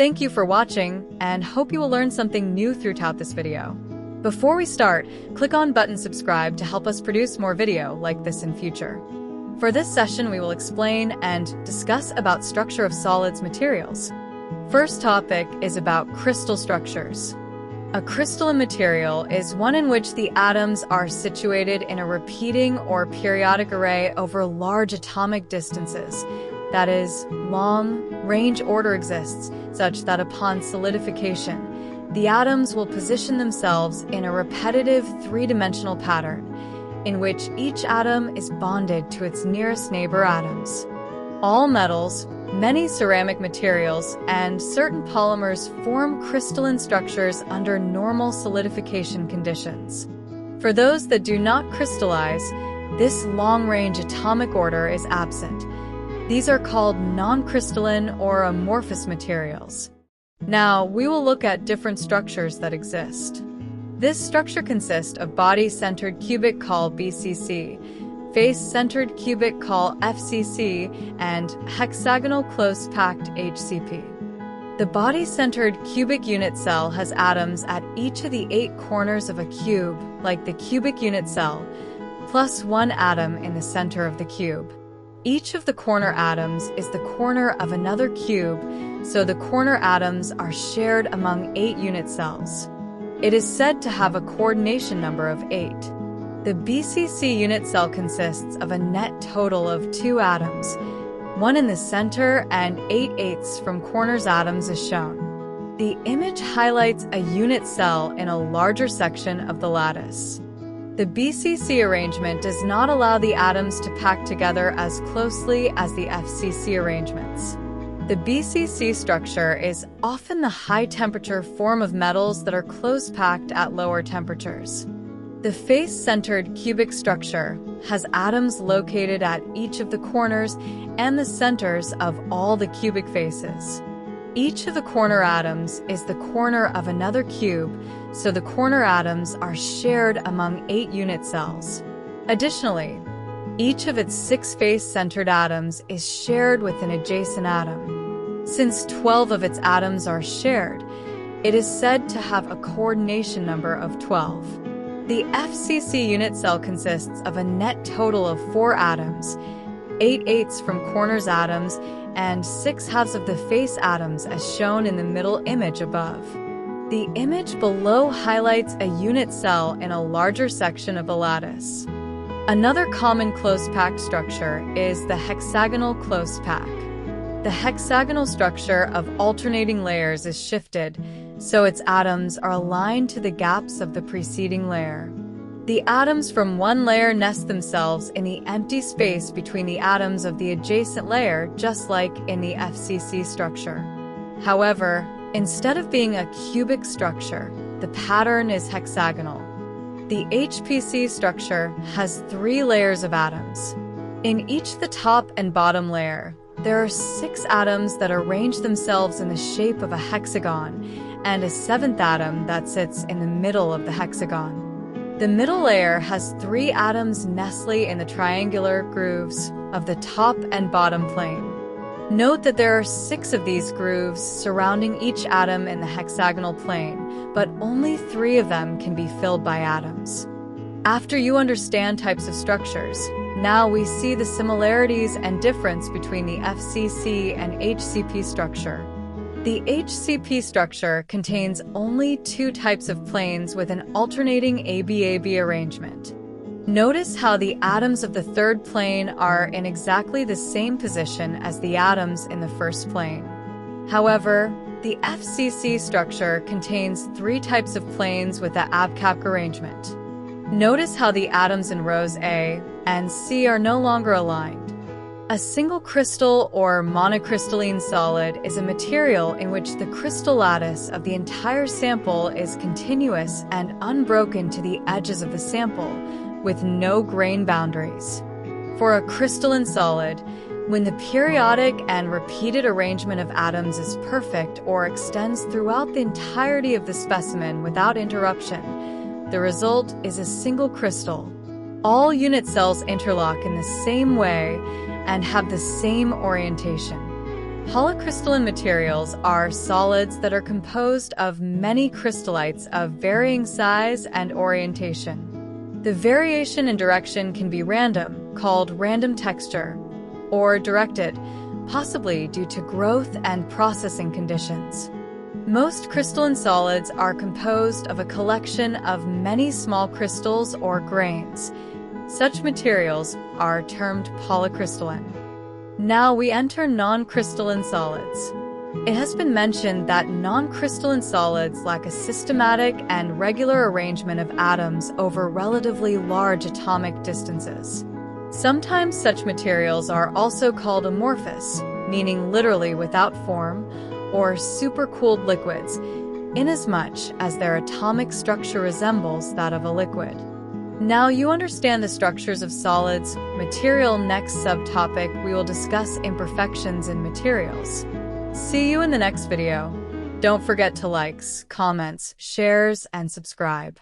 Thank you for watching, and hope you will learn something new throughout this video. Before we start, click on button subscribe to help us produce more video like this in future. For this session, we will explain and discuss about structure of solids materials. First topic is about crystal structures. A crystalline material is one in which the atoms are situated in a repeating or periodic array over large atomic distances. That is, long-range order exists, such that upon solidification, the atoms will position themselves in a repetitive three-dimensional pattern, in which each atom is bonded to its nearest neighbor atoms. All metals, many ceramic materials, and certain polymers form crystalline structures under normal solidification conditions. For those that do not crystallize, this long-range atomic order is absent. These are called non-crystalline or amorphous materials. Now, we will look at different structures that exist. This structure consists of body-centered cubic called BCC, face-centered cubic called FCC, and hexagonal close-packed HCP. The body-centered cubic unit cell has atoms at each of the 8 corners of a cube, like the cubic unit cell, plus one atom in the center of the cube. Each of the corner atoms is the corner of another cube, so the corner atoms are shared among 8 unit cells. It is said to have a coordination number of 8. The BCC unit cell consists of a net total of 2 atoms, one in the center and 8/8 from corners atoms as shown. The image highlights a unit cell in a larger section of the lattice. The BCC arrangement does not allow the atoms to pack together as closely as the FCC arrangements. The BCC structure is often the high-temperature form of metals that are close-packed at lower temperatures. The face-centered cubic structure has atoms located at each of the corners and the centers of all the cubic faces. Each of the corner atoms is the corner of another cube, so the corner atoms are shared among 8 unit cells. Additionally, each of its 6 face-centered atoms is shared with an adjacent atom. Since 12 of its atoms are shared, it is said to have a coordination number of 12. The FCC unit cell consists of a net total of 4 atoms, 8/8 from corners atoms, and 6/2 of the face atoms as shown in the middle image above. The image below highlights a unit cell in a larger section of the lattice. Another common close-packed structure is the hexagonal close pack. The hexagonal structure of alternating layers is shifted, so its atoms are aligned to the gaps of the preceding layer. The atoms from one layer nest themselves in the empty space between the atoms of the adjacent layer, just like in the FCC structure. However, instead of being a cubic structure, the pattern is hexagonal. The HPC structure has 3 layers of atoms. In each the top and bottom layer, there are 6 atoms that arrange themselves in the shape of a hexagon, and a 7th atom that sits in the middle of the hexagon. The middle layer has 3 atoms nestling in the triangular grooves of the top and bottom plane. Note that there are 6 of these grooves surrounding each atom in the hexagonal plane, but only 3 of them can be filled by atoms. After you understand types of structures, now we see the similarities and difference between the FCC and HCP structure. The HCP structure contains only 2 types of planes with an alternating AB-AB arrangement. Notice how the atoms of the third plane are in exactly the same position as the atoms in the first plane. However, the FCC structure contains 3 types of planes with the ABCAP arrangement. Notice how the atoms in rows A and C are no longer aligned. A single crystal or monocrystalline solid is a material in which the crystal lattice of the entire sample is continuous and unbroken to the edges of the sample, with no grain boundaries. For a crystalline solid, when the periodic and repeated arrangement of atoms is perfect or extends throughout the entirety of the specimen without interruption, the result is a single crystal. All unit cells interlock in the same way and have the same orientation. Polycrystalline materials are solids that are composed of many crystallites of varying size and orientation. The variation in direction can be random, called random texture, or directed, possibly due to growth and processing conditions. Most crystalline solids are composed of a collection of many small crystals or grains. Such materials are termed polycrystalline. Now we enter non-crystalline solids. It has been mentioned that non-crystalline solids lack a systematic and regular arrangement of atoms over relatively large atomic distances. Sometimes such materials are also called amorphous, meaning literally without form, or supercooled liquids, inasmuch as their atomic structure resembles that of a liquid. Now you understand the structures of solids. Material. Next subtopic, we will discuss imperfections in materials. See you in the next video. Don't forget to likes, comments, shares, and subscribe.